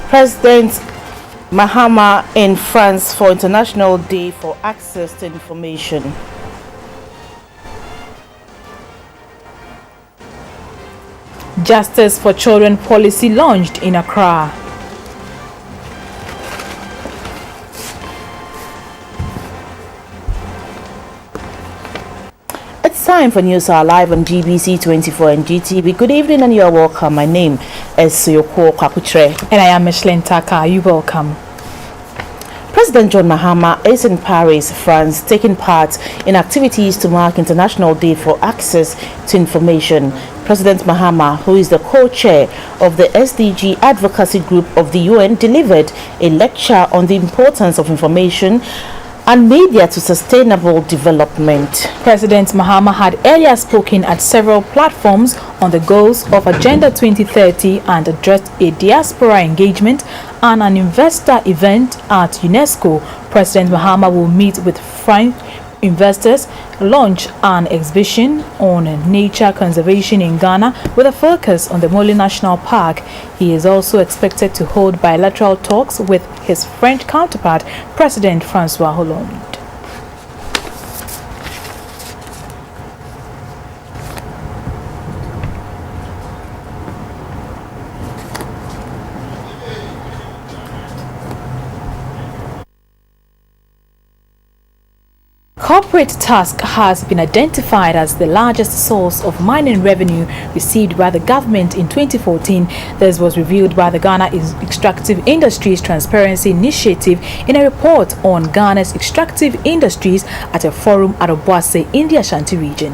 President Mahama in France for International Day for Access to Information. Justice for Children policy launched in Accra. It's time for News Hour live on GBC24 and GTV. Good evening and you are welcome. My name is Suyoko Kwakutre. And I am Micheline Taka. You welcome. President John Mahama is in Paris, France, taking part in activities to mark International Day for Access to Information. President Mahama, who is the co-chair of the SDG Advocacy Group of the UN, delivered a lecture on the importance of information and media to sustainable development. President Mahama had earlier spoken at several platforms on the goals of Agenda 2030 and addressed a diaspora engagement and an investor event at UNESCO. President Mahama will meet with French investors, launch an exhibition on nature conservation in Ghana with a focus on the Mole National Park. He is also expected to hold bilateral talks with his French counterpart, President Francois Hollande. Corporate tax has been identified as the largest source of mining revenue received by the government in 2014. This was revealed by the Ghana Extractive Industries Transparency Initiative in a report on Ghana's extractive industries at a forum at Obuasi in the Ashanti region.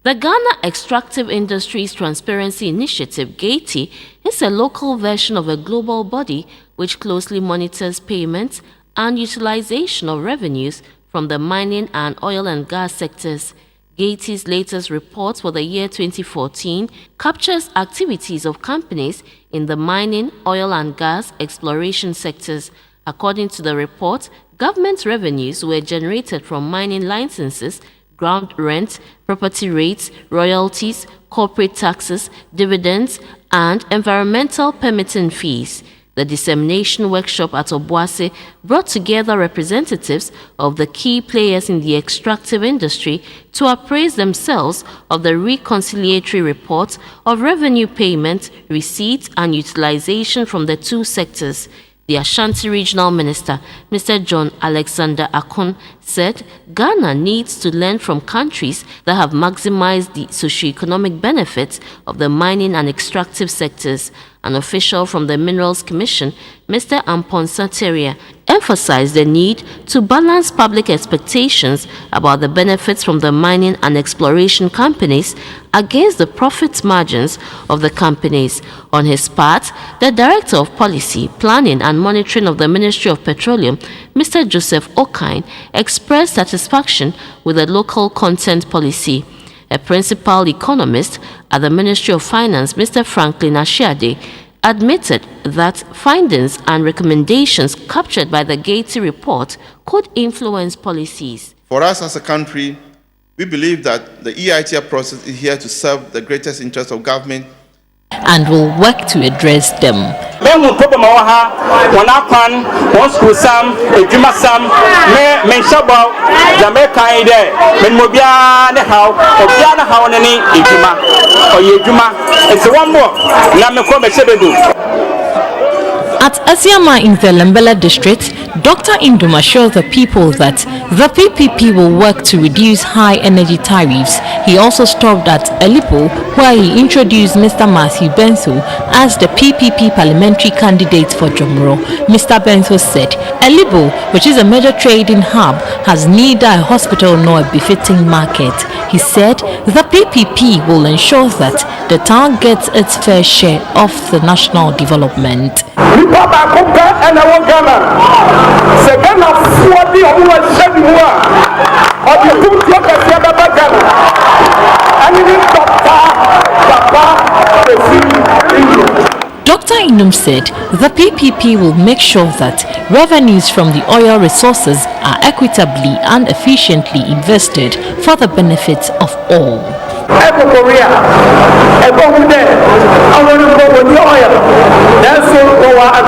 The Ghana Extractive Industries Transparency Initiative, GTV, is a local version of a global body which closely monitors payments and utilization of revenues from the mining and oil and gas sectors. GTV's latest report for the year 2014 captures activities of companies in the mining, oil and gas exploration sectors. According to the report, government revenues were generated from mining licenses, ground rent, property rates, royalties, corporate taxes, dividends, and environmental permitting fees. The dissemination workshop at Obuasi brought together representatives of the key players in the extractive industry to appraise themselves of the reconciliatory report of revenue payment, receipts, and utilization from the two sectors. The Ashanti Regional Minister, Mr. John Alexander Akon, said Ghana needs to learn from countries that have maximized the socio-economic benefits of the mining and extractive sectors. An official from the Minerals Commission, Mr. Amponsa Teria, emphasized the need to balance public expectations about the benefits from the mining and exploration companies against the profit margins of the companies. On his part, the Director of Policy, Planning and Monitoring of the Ministry of Petroleum, Mr. Joseph Okine, expressed satisfaction with the local content policy. A principal economist at the Ministry of Finance, Mr. Franklin Ashiade, admitted that findings and recommendations captured by the GTV report could influence policies. For us as a country, we believe that the EITR process is here to serve the greatest interest of government and will work to address them. At Asiama in the Lembela district, Dr. Indum assured the people that the PPP will work to reduce high energy tariffs. He also stopped at Elipo, where he introduced Mr. Matthew Benso as the PPP parliamentary candidate for Jomoro. Mr. Benso said Elipo, which is a major trading hub, has neither a hospital nor a befitting market. He said the PPP will ensure that the town gets its fair share of the national development. Dr. Inum said the PPP will make sure that revenues from the oil resources are equitably and efficiently invested for the benefit of all. Eco Korea, Eco Hude, I want to go with the oil. That's what our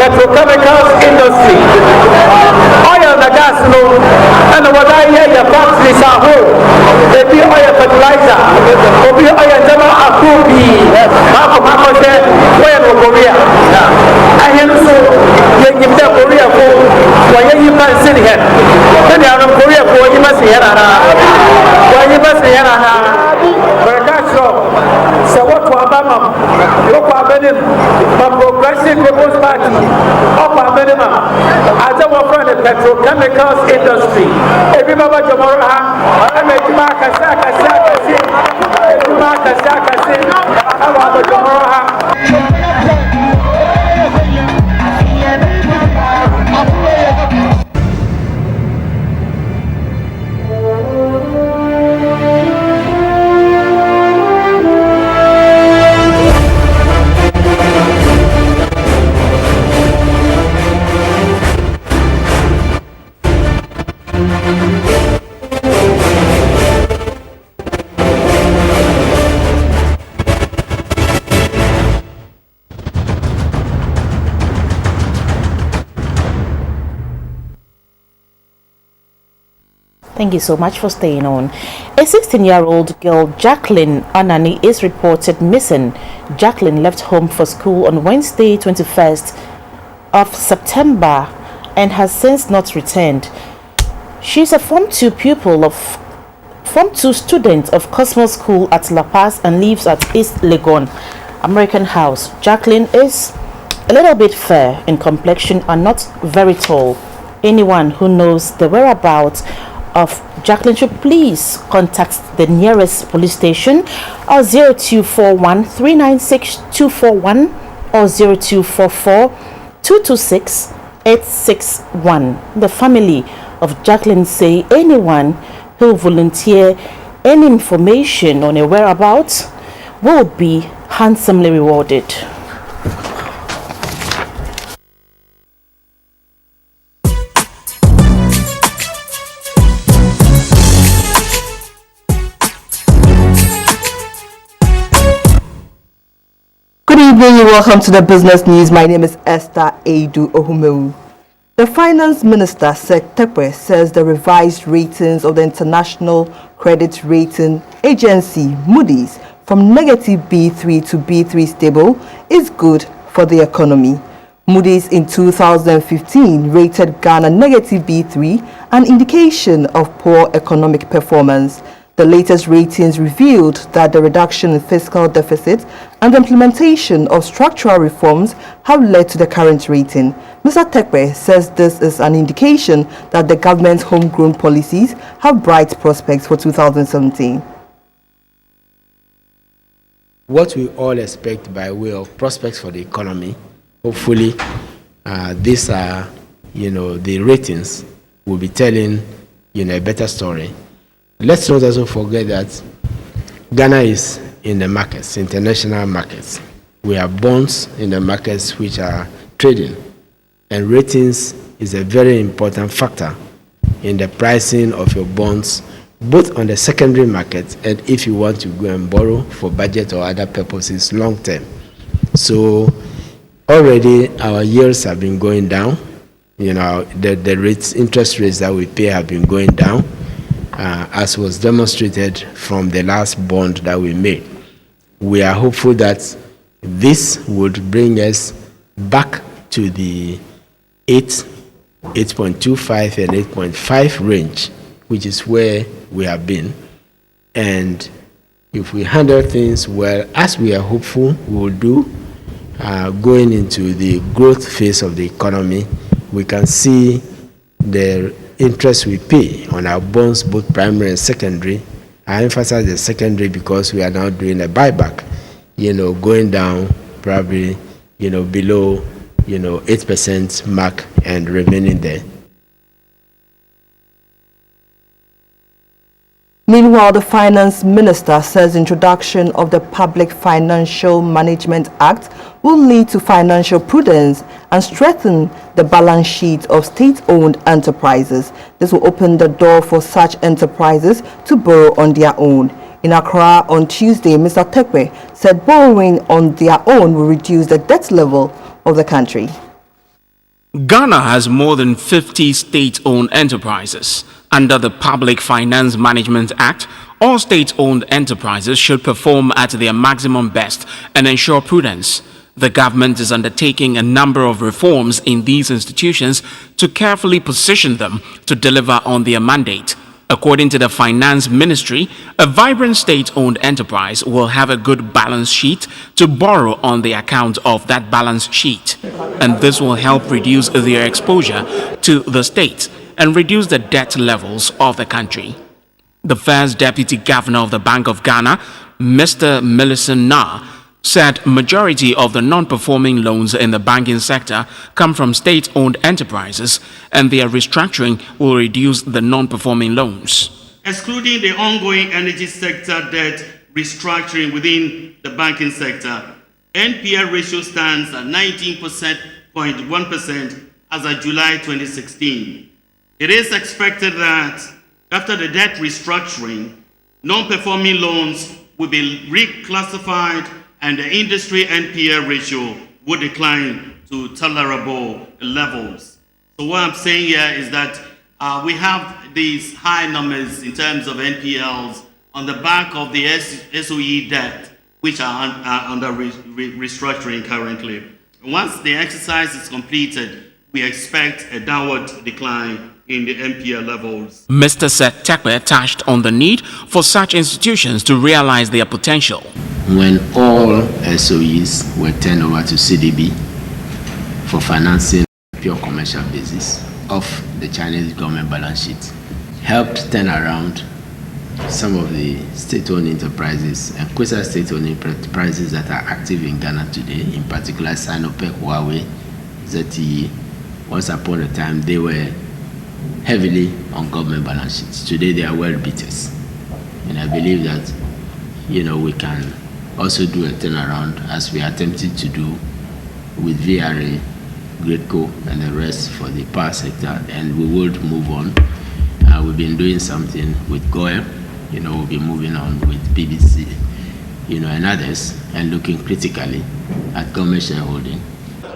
petrochemicals industry. Oil and gas, and what I hear your factories are whole. They be oil fertilizer, or be oil general appropriate. Mako said, where in Korea? I hear so, you give them Korea for why you can't sit here. Then you are Korea for you must hear. Why you must hear. But that's so. So what to Obama? Look at Benin, my Progressive People's Party. Up at Benin, I don't want to the petrochemicals industry. Everybody, tomorrow, I make Mark a sack, I want tomorrow. Thank you so much for staying on. A 16-year-old girl, Jacqueline Anani, is reported missing. Jacqueline left home for school on Wednesday, 21st of September, and has since not returned. She is a Form 2 student of Cosmos School at La Paz and lives at East Legon, American House. Jacqueline is a little bit fair in complexion and not very tall. Anyone who knows the whereabouts of Jacqueline should please contact the nearest police station or 0241 396 241 or 0244 226 861. The family of Jacqueline say anyone who volunteer any information on a whereabouts will be handsomely rewarded. Good evening and welcome to the business news. My name is Esther Edu Ohumeu. The Finance Minister, Seth Tekwe, says the revised ratings of the International Credit Rating Agency, Moody's, from negative B3 to B3 stable is good for the economy. Moody's in 2015 rated Ghana negative B3, an indication of poor economic performance. The latest ratings revealed that the reduction in fiscal deficit and the implementation of structural reforms have led to the current rating. Mr. Tekwe says this is an indication that the government's homegrown policies have bright prospects for 2017. What we all expect by way of prospects for the economy, hopefully these are, the ratings will be telling, a better story. Let's not also forget that Ghana is in the markets, international markets. We have bonds in the markets which are trading, and ratings is a very important factor in the pricing of your bonds, both on the secondary market and if you want to go and borrow for budget or other purposes long term. So already our yields have been going down. The rates, interest rates that we pay have been going down. As was demonstrated from the last bond that we made. We are hopeful that this would bring us back to the 8.25 and 8.5 range, which is where we have been. And if we handle things well, as we are hopeful we will do, going into the growth phase of the economy, we can see the interest we pay on our bonds, both primary and secondary. I emphasize the secondary because we are now doing a buyback, going down probably, below, 8% mark and remaining there. Meanwhile, the Finance Minister says introduction of the Public Financial Management Act will lead to financial prudence and strengthen the balance sheet of state-owned enterprises. This will open the door for such enterprises to borrow on their own. In Accra on Tuesday, Mr. Tekwe said borrowing on their own will reduce the debt level of the country. Ghana has more than 50 state-owned enterprises. Under the Public Finance Management Act, all state-owned enterprises should perform at their maximum best and ensure prudence. The government is undertaking a number of reforms in these institutions to carefully position them to deliver on their mandate. According to the Finance Ministry, a vibrant state-owned enterprise will have a good balance sheet to borrow on the account of that balance sheet, and this will help reduce their exposure to the state and reduce the debt levels of the country. The first Deputy Governor of the Bank of Ghana, Mr. Millicent Nah, said majority of the non-performing loans in the banking sector come from state-owned enterprises, and their restructuring will reduce the non-performing loans. Excluding the ongoing energy sector debt restructuring within the banking sector, NPL ratio stands at 19.1% as of July 2016. It is expected that after the debt restructuring, non-performing loans will be reclassified and the industry NPL ratio would decline to tolerable levels. So what I'm saying here is that we have these high numbers in terms of NPLs on the back of the SOE debt, which are under restructuring currently. Once the exercise is completed, we expect a downward decline in the NPL levels. Mr. Seth Tekwe touched on the need for such institutions to realize their potential. When all SOEs were turned over to CDB for financing pure commercial basis off the Chinese government balance sheet, helped turn around some of the state-owned enterprises and quasi-state-owned enterprises that are active in Ghana today, in particular Sinopec, Huawei, ZTE. Once upon a time, they were heavily on government balance sheets. Today, they are world beaters. And I believe that, we can also do a turnaround as we are attempting to do with VRA, Gridco, and the rest for the power sector, and we will move on. We've been doing something with GOEM, we'll be moving on with BBC, and others, and looking critically at government shareholding.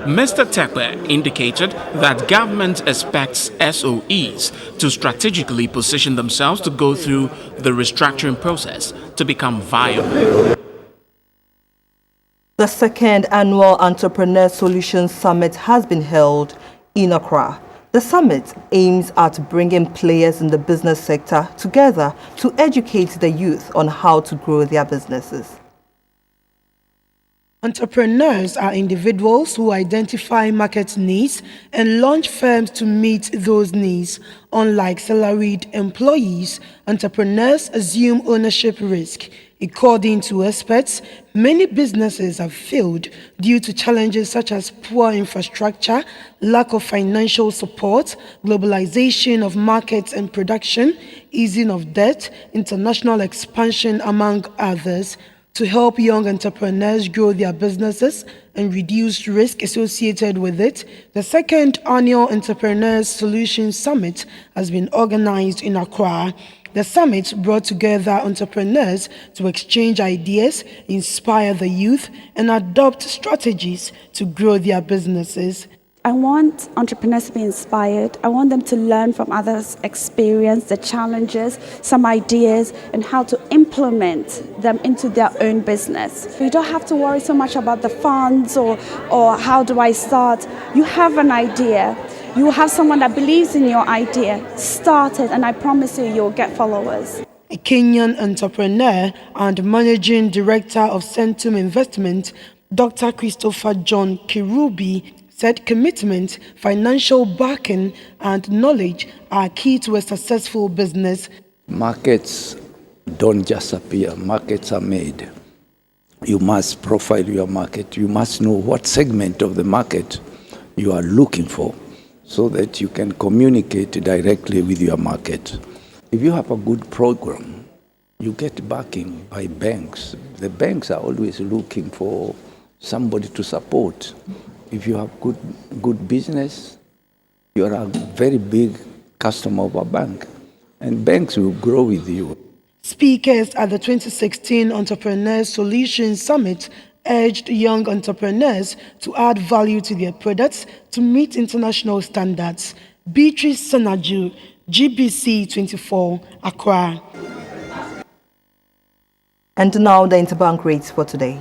Mr. Tekwe indicated that government expects SOEs to strategically position themselves to go through the restructuring process to become viable. The second annual Entrepreneur Solutions Summit has been held in Accra. The summit aims at bringing players in the business sector together to educate the youth on how to grow their businesses. Entrepreneurs are individuals who identify market needs and launch firms to meet those needs. Unlike salaried employees, entrepreneurs assume ownership risk. According to experts, many businesses have failed due to challenges such as poor infrastructure, lack of financial support, globalization of markets and production, easing of debt, international expansion, among others. To help young entrepreneurs grow their businesses and reduce risk associated with it, the second annual Entrepreneurs Solutions Summit has been organized in Accra. The summit brought together entrepreneurs to exchange ideas, inspire the youth, and adopt strategies to grow their businesses. I want entrepreneurs to be inspired. I want them to learn from others' experience, the challenges, some ideas, and how to implement them into their own business. So you don't have to worry so much about the funds or how do I start. You have an idea. You have someone that believes in your idea. Start it, and I promise you'll get followers. A Kenyan entrepreneur and managing director of Centum Investment, Dr. Christopher John Kirubi, said commitment, financial backing, and knowledge are key to a successful business. Markets don't just appear, markets are made. You must profile your market. You must know what segment of the market you are looking for so that you can communicate directly with your market. If you have a good program, you get backing by banks. The banks are always looking for somebody to support. If you have good business, you are a very big customer of a bank, and banks will grow with you. Speakers at the 2016 Entrepreneurs Solutions Summit urged young entrepreneurs to add value to their products to meet international standards. Beatrice Sanaju, GBC24, Accra. And now the interbank rates for today.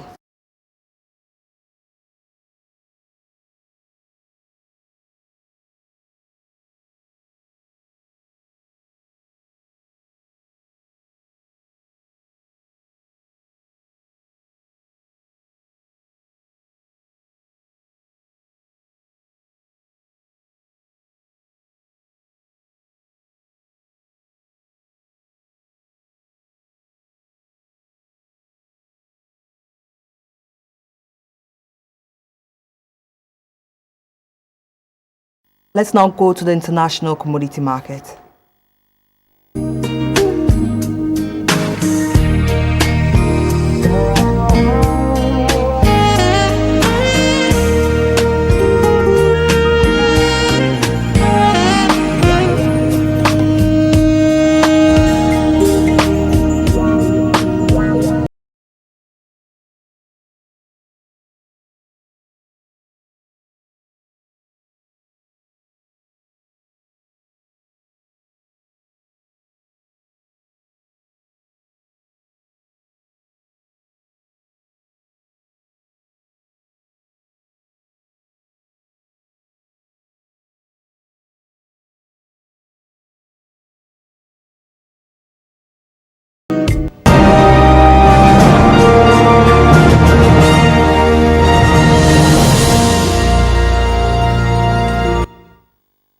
Let's now go to the international commodity market.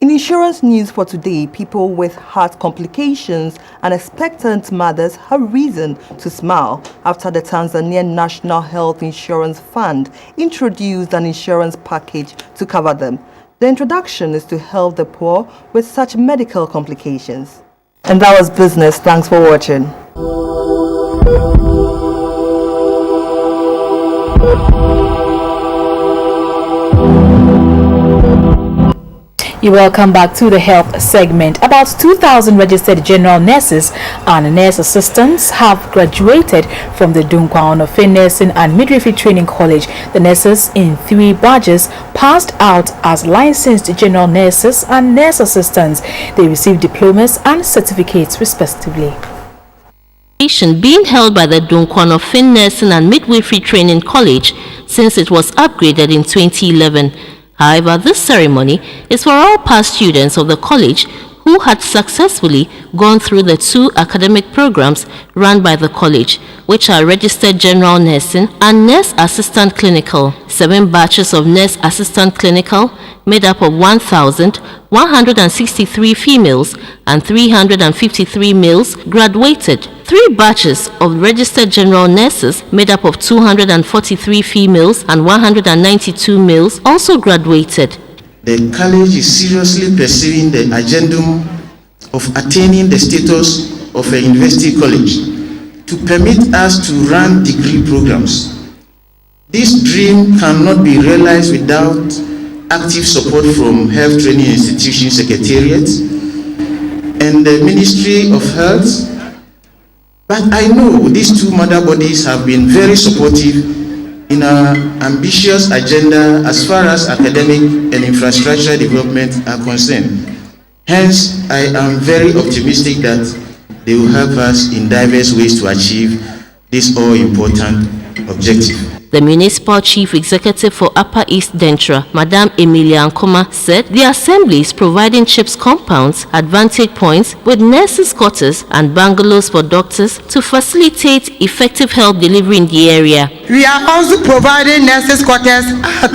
In insurance news for today, people with heart complications and expectant mothers have reason to smile after the Tanzanian National Health Insurance Fund introduced an insurance package to cover them. The introduction is to help the poor with such medical complications. And that was business. Thanks for watching. You're welcome back to the health segment. About 2,000 registered general nurses and nurse assistants have graduated from the Dunkwa Onofe Nursing and Midwifery Training College. The nurses in 3 batches passed out as licensed general nurses and nurse assistants. They received diplomas and certificates respectively. Being held by the Dunkwa Onofe Nursing and Midwifery Training College since it was upgraded in 2011. However, this ceremony is for all past students of the college who had successfully gone through the 2 academic programs run by the college, which are Registered General Nursing and Nurse Assistant Clinical. 7 batches of Nurse Assistant Clinical, made up of 1,163 females and 353 males, graduated. 3 batches of Registered General Nurses, made up of 243 females and 192 males, also graduated. The college is seriously pursuing the agenda of attaining the status of a university college to permit us to run degree programs. This dream cannot be realized without active support from Health Training Institution Secretariat and the Ministry of Health. But I know these 2 mother bodies have been very supportive in our ambitious agenda as far as academic and infrastructure development are concerned. Hence, I am very optimistic that they will help us in diverse ways to achieve this all-important objective. The Municipal Chief Executive for Upper East Dentra, Madam Emilia Nkoma, said the assembly is providing CHIPS compounds, advantage points with nurses' quarters and bungalows for doctors to facilitate effective health delivery in the area. We are also providing nurses' quarters at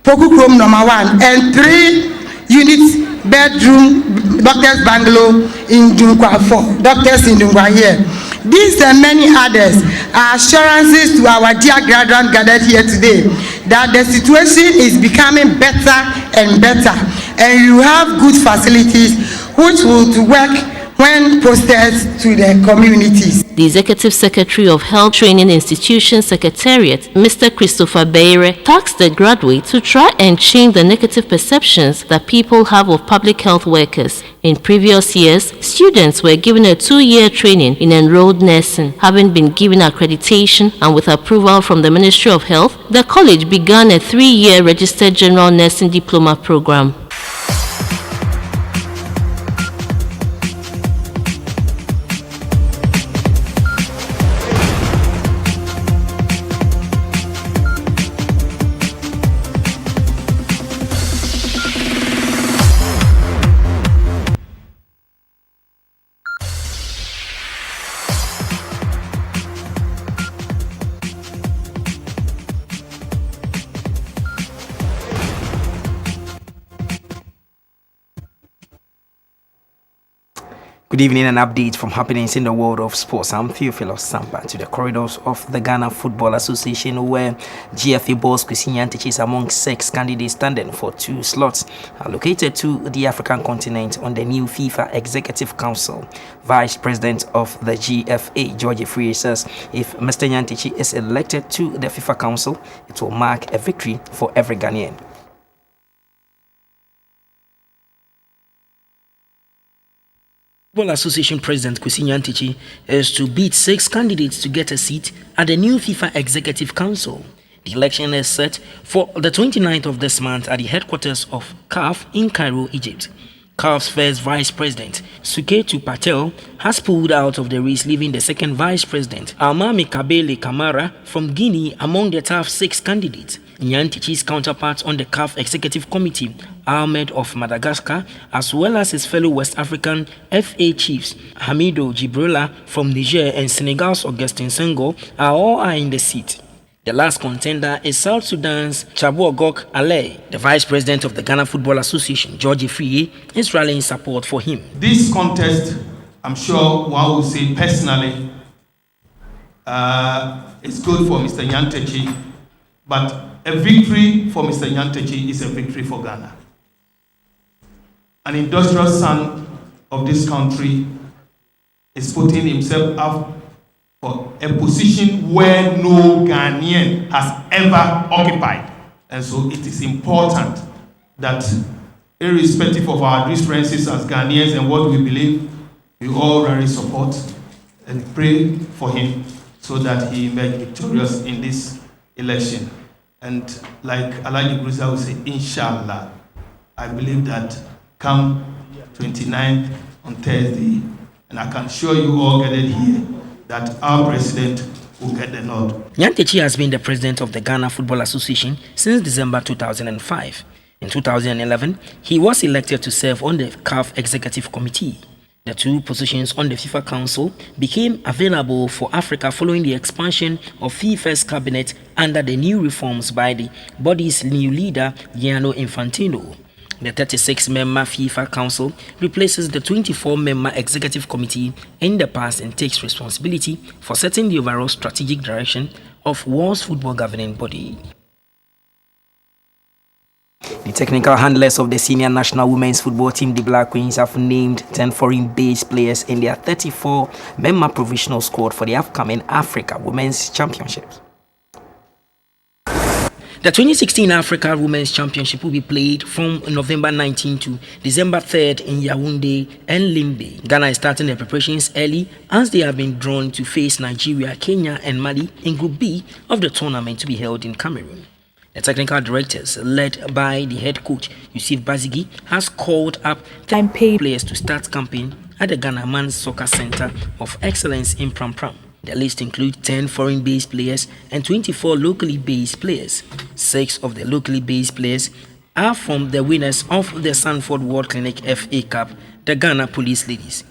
Pokukrom number 1 and 3 units bedroom doctors' bungalow in Dunkwa 4. Doctors in Dunkwa here. These and many others are assurances to our dear graduates gathered here today that the situation is becoming better and better, and you have good facilities which will work when posted to the communities. The Executive Secretary of Health Training Institution Secretariat, Mr. Christopher Beire, tasked the graduates to try and change the negative perceptions that people have of public health workers. In previous years, students were given a 2-year training in enrolled nursing. Having been given accreditation and with approval from the Ministry of Health, the college began a 3-year registered general nursing diploma program. Good evening and updates from happenings in the world of sports. I'm Theophilus Samba to the corridors of the Ghana Football Association, where GFA boss Kwesi Nyantakyi is among 6 candidates standing for 2 slots allocated to the African continent on the new FIFA Executive Council. Vice President of the GFA, George Free, says if Mr. Nyantakyi is elected to the FIFA Council, it will mark a victory for every Ghanaian. Football Association President Kwesi Nyantakyi is to beat 6 candidates to get a seat at the new FIFA Executive Council. The election is set for the 29th of this month at the headquarters of CAF in Cairo, Egypt. CAF's first vice president, Suketu Patel, has pulled out of the race, leaving the second vice president, Almami Kabele Kamara, from Guinea among the top 6 candidates. Nyantakyi's counterpart on the CAF Executive Committee, Ahmed of Madagascar, as well as his fellow West African FA chiefs, Hamido Jibrila from Niger and Senegal's Augustin Senghor, are all eyeing the seat. The last contender is South Sudan's Chabuogok Ale. The vice president of the Ghana Football Association, George Free, is rallying support for him. This contest, I'm sure one would say personally, is good for Mr. Nyantakyi, but a victory for Mr. Nyantakyi is a victory for Ghana. An industrial son of this country is putting himself up for a position where no Ghanaian has ever occupied. And so it is important that, irrespective of our differences as Ghanaians and what we believe, we all really support and pray for him so that he may be victorious in this election. And like Alhaji Brusa will say, inshallah, I believe that come 29th on Thursday, and I can assure you all gathered here that our president will get the nod. Nyantakyi has been the president of the Ghana Football Association since December 2005. In 2011, he was elected to serve on the CAF Executive Committee. The 2 positions on the FIFA Council became available for Africa following the expansion of FIFA's cabinet under the new reforms by the body's new leader, Gianni Infantino. The 36-member FIFA Council replaces the 24-member Executive Committee in the past and takes responsibility for setting the overall strategic direction of world's football governing body. The technical handlers of the senior national women's football team, the Black Queens, have named 10 foreign-based players in their 34-member provisional squad for the upcoming Africa Women's Championships. The 2016 Africa Women's Championship will be played from November 19 to December 3rd in Yaoundé and Limbe. Ghana is starting their preparations early as they have been drawn to face Nigeria, Kenya and Mali in Group B of the tournament to be held in Cameroon. The technical directors, led by the head coach, Yusuf Bazigi, has called up 10 paid players to start campaign at the Ghana Men's Soccer Center of Excellence in Pram Pram. The list includes 10 foreign-based players and 24 locally based players. 6 of the locally based players are from the winners of the Sanford World Clinic FA Cup, the Ghana Police Ladies.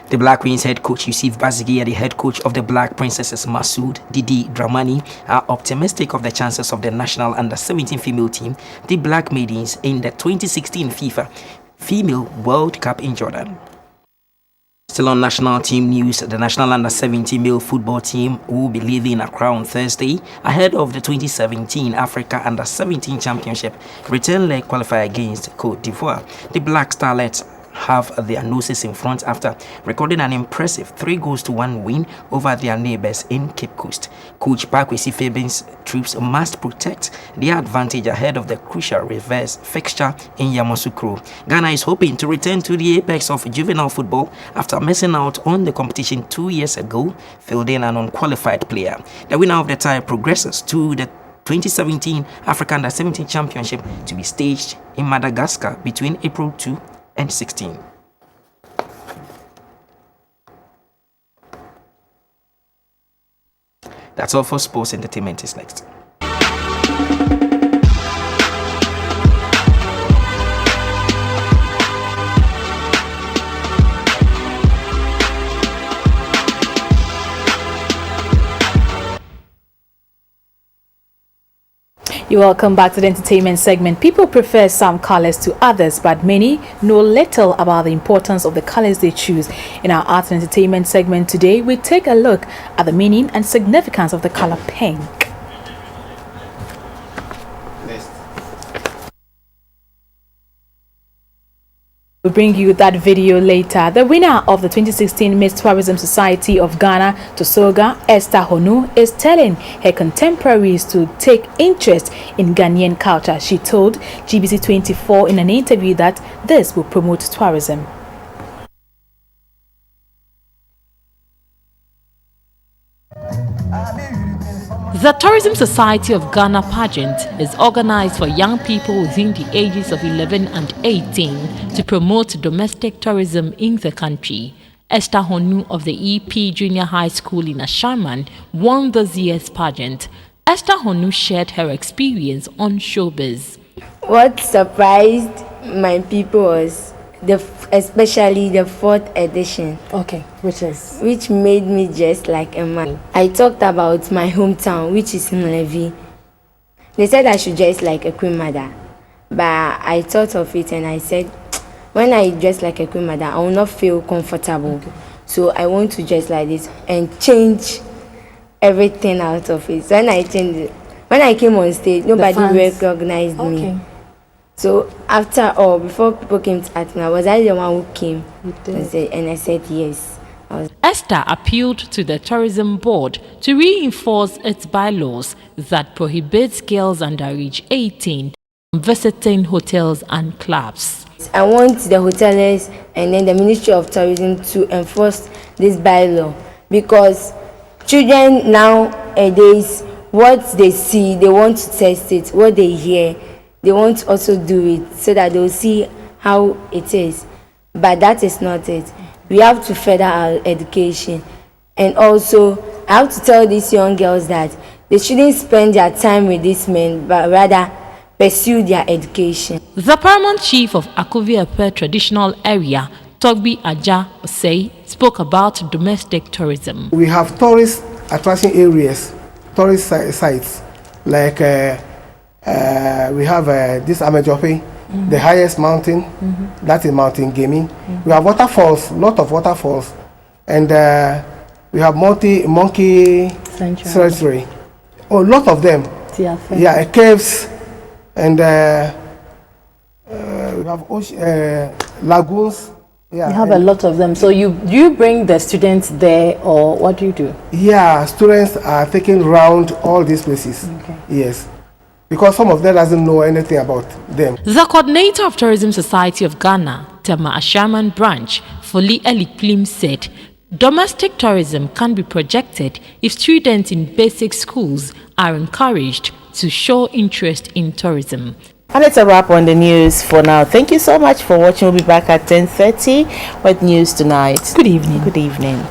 The Black Queens head coach Yusuf Bazigi and the head coach of the Black Princesses Masood Didi Dramani are optimistic of the chances of the national under-17 female team, the Black Maidens, in the 2016 FIFA Female World Cup in Jordan. Still on national team news, the national under-17 male football team will be leaving Accra on Thursday ahead of the 2017 Africa Under-17 Championship return leg qualifier against Cote d'Ivoire. The Black Starlets have their noses in front after recording an impressive 3-1 win over their neighbors in Cape Coast. Coach Pakwesi Fabin's troops must protect their advantage ahead of the crucial reverse fixture in Yamoussoukro. Ghana is hoping to return to the apex of juvenile football after missing out on the competition 2 years ago, fielding an unqualified player. The winner of the tie progresses to the 2017 Africa Under-17 Championship to be staged in Madagascar between April 2 and 16. That's all for sports. Entertainment is next. You're welcome back to the entertainment segment. People prefer some colors to others, but many know little about the importance of the colors they choose. In our art and entertainment segment today, we take a look at the meaning and significance of the color pink. We'll bring you that video later. The winner of the 2016 Miss Tourism Society of Ghana, Tosoga, Esther Honu, is telling her contemporaries to take interest in Ghanaian culture. She told GBC24 in an interview that this will promote tourism. The Tourism Society of Ghana pageant is organized for young people within the ages of 11 and 18 to promote domestic tourism in the country. Esther Honu of the EP Junior High School in Ashaman won this year's pageant. Esther Honu shared her experience on showbiz. What surprised my people was especially the 4th edition. Okay, which made me just like a man. I talked about my hometown, which is Mlevi. They said I should dress like a queen mother, but I thought of it and I said, when I dress like a queen mother, I will not feel comfortable. Okay. So I want to dress like this and change everything out of it. So when I changed it, when I came on stage, nobody recognized me. So after all, before people came to ask me, was I the one who came? And I said yes. Esther appealed to the tourism board to reinforce its bylaws that prohibits girls under age 18 from visiting hotels and clubs. I want the hoteliers and then the Ministry of Tourism to enforce this bylaw, because children nowadays, what they see, they want to test it. What they hear, they want to also do it so that they'll see how it is. But that is not it. We have to further our education. And also, I have to tell these young girls that they shouldn't spend their time with these men, but rather pursue their education. The paramount chief of Akovi-Epe traditional area, Togbi Aja Osei, spoke about domestic tourism. We have tourist attraction areas, tourist sites, like we have this Amejope, the highest mountain, that is Mountain Gaming. We have waterfalls, lot of waterfalls, and we have monkey sanctuary. Oh, lot of them. Yeah, caves, and we have lagoons. Yeah, you have a lot of them. So you bring the students there, or what do you do? Yeah, students are taken around all these places. Okay. Yes. Because some of them doesn't know anything about them. The coordinator of Tourism Society of Ghana, Tema Ashaman branch, Foli Eliklim, said domestic tourism can be projected if students in basic schools are encouraged to show interest in tourism. And it's a wrap on the news for now. Thank you so much for watching. We'll be back at 10:30 with news tonight. Good evening. Good evening.